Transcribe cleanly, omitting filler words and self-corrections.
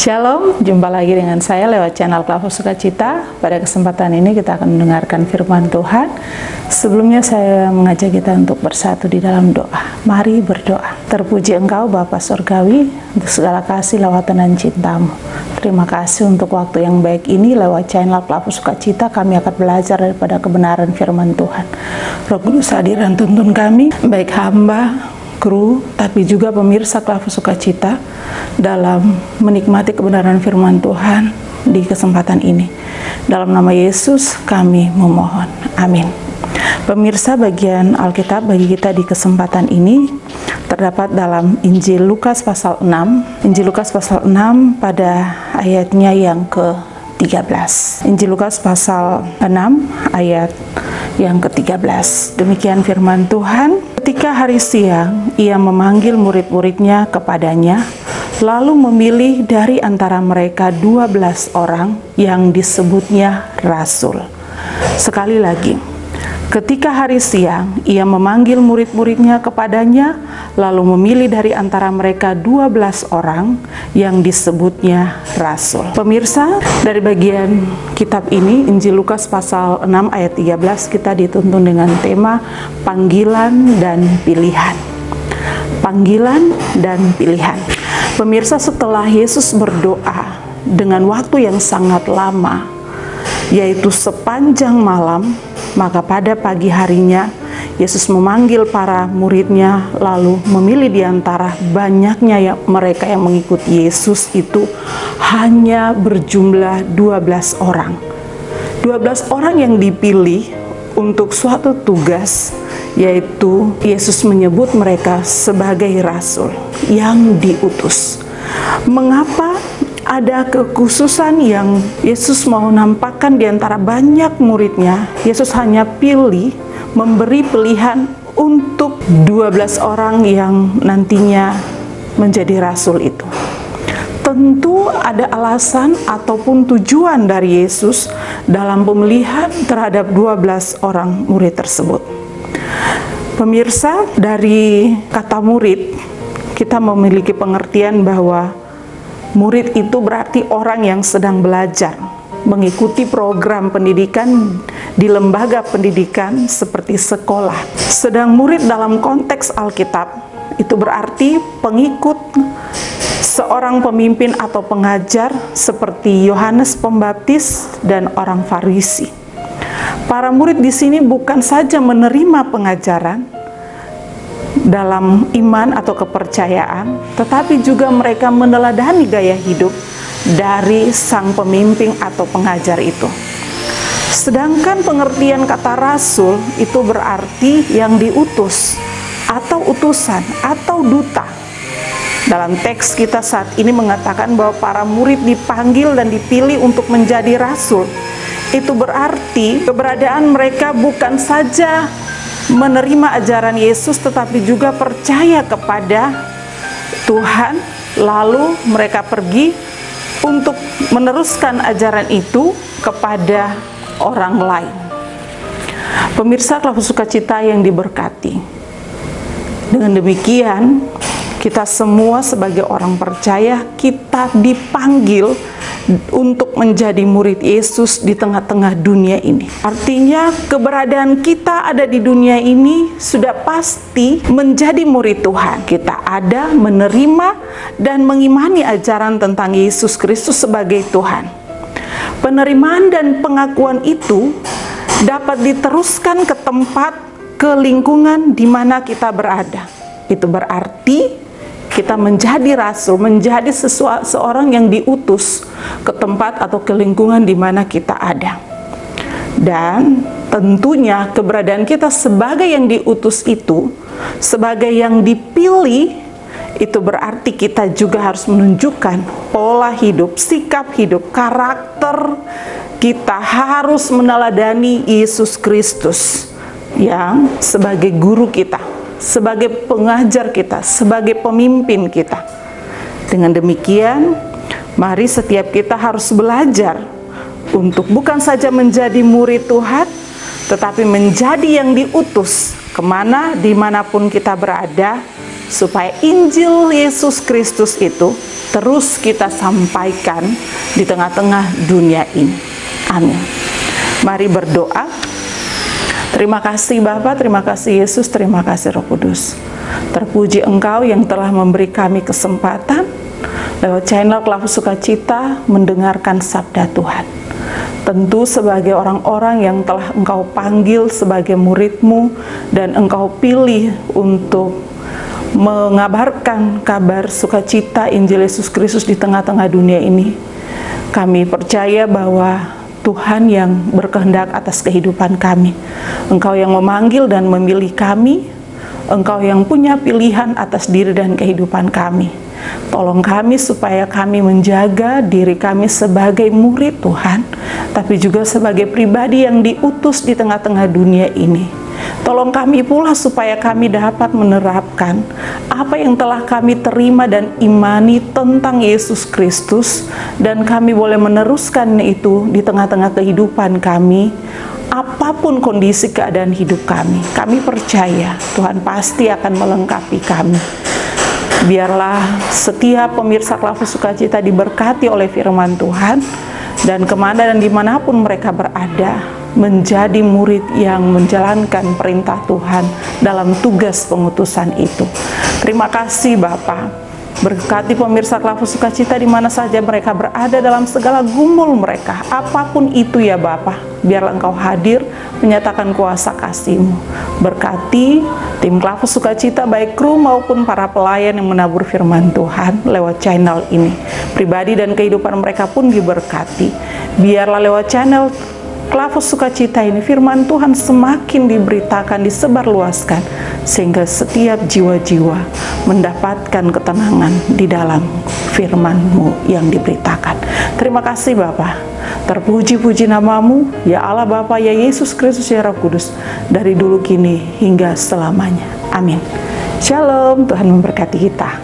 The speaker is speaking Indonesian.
Shalom, jumpa lagi dengan saya lewat channel Klaver Sukacita. Pada kesempatan ini kita akan mendengarkan firman Tuhan. Sebelumnya saya mengajak kita untuk bersatu di dalam doa. Mari berdoa. Terpuji Engkau Bapa Surgawi untuk segala kasih, lawatan dan cintamu. Terima kasih untuk waktu yang baik ini. Lewat channel Klaver Sukacita kami akan belajar daripada kebenaran firman Tuhan. Roh Kudus hadir dan tuntun kami, baik hamba, kru, tapi juga pemirsa Klaver Sukacita dalam menikmati kebenaran firman Tuhan di kesempatan ini. Dalam nama Yesus kami memohon. Amin. Pemirsa, bagian Alkitab bagi kita di kesempatan ini terdapat dalam Injil Lukas pasal 6. Injil Lukas pasal 6 pada ayatnya yang ke-13. Injil Lukas pasal 6 ayat yang ke-13. Demikian firman Tuhan. Ketika hari siang, ia memanggil murid-muridnya kepadanya, lalu memilih dari antara mereka 12 orang yang disebutnya rasul. Sekali lagi, ketika hari siang, ia memanggil murid-muridnya kepadanya, lalu memilih dari antara mereka 12 orang yang disebutnya rasul. Pemirsa, dari bagian kitab ini, Injil Lukas pasal 6 ayat 13, kita dituntun dengan tema panggilan dan pilihan. Panggilan dan pilihan. Pemirsa, setelah Yesus berdoa dengan waktu yang sangat lama, yaitu sepanjang malam, maka pada pagi harinya Yesus memanggil para muridnya, lalu memilih di antara banyaknya mereka yang mengikuti Yesus itu hanya berjumlah 12 orang. 12 orang yang dipilih untuk suatu tugas, yaitu Yesus menyebut mereka sebagai rasul yang diutus. Mengapa ada kekhususan yang Yesus mau nampakkan di antara banyak muridnya? Yesus hanya pilih memberi pilihan untuk 12 orang yang nantinya menjadi rasul itu. Tentu ada alasan ataupun tujuan dari Yesus dalam pemilihan terhadap 12 orang murid tersebut. Pemirsa, dari kata murid, kita memiliki pengertian bahwa murid itu berarti orang yang sedang belajar, mengikuti program pendidikan di lembaga pendidikan seperti sekolah. Sedang murid dalam konteks Alkitab itu berarti pengikut seorang pemimpin atau pengajar seperti Yohanes Pembaptis dan orang Farisi. Para murid di sini bukan saja menerima pengajaran dalam iman atau kepercayaan, tetapi juga mereka meneladani gaya hidup dari sang pemimpin atau pengajar itu. Sedangkan pengertian kata rasul itu berarti yang diutus atau utusan atau duta. Dalam teks kita saat ini mengatakan bahwa para murid dipanggil dan dipilih untuk menjadi rasul. Itu berarti keberadaan mereka bukan saja menerima ajaran Yesus, tetapi juga percaya kepada Tuhan, lalu mereka pergi untuk meneruskan ajaran itu kepada orang lain. Pemirsa Klaver Sukacita yang diberkati, dengan demikian kita semua sebagai orang percaya, kita dipanggil untuk menjadi murid Yesus di tengah-tengah dunia ini. Artinya keberadaan kita ada di dunia ini sudah pasti menjadi murid Tuhan. Kita ada, menerima dan mengimani ajaran tentang Yesus Kristus sebagai Tuhan. Penerimaan dan pengakuan itu dapat diteruskan ke tempat, ke lingkungan di mana kita berada. Itu berarti kita menjadi rasul, menjadi seorang yang diutus ke tempat atau ke lingkungan di mana kita ada. Dan tentunya keberadaan kita sebagai yang diutus itu, sebagai yang dipilih, itu berarti kita juga harus menunjukkan pola hidup, sikap hidup, karakter kita harus meneladani Yesus Kristus yang sebagai guru kita, sebagai pengajar kita, sebagai pemimpin kita. Dengan demikian, mari setiap kita harus belajar untuk bukan saja menjadi murid Tuhan, tetapi menjadi yang diutus kemana, dimanapun kita berada, supaya Injil Yesus Kristus itu terus kita sampaikan di tengah-tengah dunia ini. Amin. Mari berdoa. Terima kasih Bapa, terima kasih Yesus, terima kasih Roh Kudus. Terpuji Engkau yang telah memberi kami kesempatan lewat channel Klavu Sukacita mendengarkan sabda Tuhan. Tentu sebagai orang-orang yang telah Engkau panggil sebagai murid-Mu dan Engkau pilih untuk mengabarkan kabar sukacita Injil Yesus Kristus di tengah-tengah dunia ini, kami percaya bahwa Tuhan yang berkehendak atas kehidupan kami. Engkau yang memanggil dan memilih kami. Engkau yang punya pilihan atas diri dan kehidupan kami. Tolong kami supaya kami menjaga diri kami sebagai murid Tuhan, tapi juga sebagai pribadi yang diutus di tengah-tengah dunia ini. Tolong kami pula supaya kami dapat menerapkan apa yang telah kami terima dan imani tentang Yesus Kristus, dan kami boleh meneruskan itu di tengah-tengah kehidupan kami, apapun kondisi keadaan hidup kami. Kami percaya Tuhan pasti akan melengkapi kami. Biarlah setiap pemirsa Klavu Sukacita diberkati oleh firman Tuhan, dan kemana dan dimanapun mereka berada, menjadi murid yang menjalankan perintah Tuhan dalam tugas pengutusan itu. Terima kasih Bapa. Berkati pemirsa Klavu Sukacita di mana saja mereka berada dalam segala gumul mereka, apapun itu ya Bapa. Biarlah Engkau hadir menyatakan kuasa kasih-Mu. Berkati tim Klavu Sukacita, baik kru maupun para pelayan yang menabur firman Tuhan lewat channel ini. Pribadi dan kehidupan mereka pun diberkati. Biarlah lewat channel Klavu Sukacita ini firman Tuhan semakin diberitakan, disebarluaskan, sehingga setiap jiwa-jiwa mendapatkan ketenangan di dalam firman-Mu yang diberitakan. Terima kasih Bapa. Terpuji-puji nama-Mu, ya Allah Bapa, ya Yesus Kristus, ya Roh Kudus, dari dulu kini hingga selamanya. Amin. Shalom, Tuhan memberkati kita.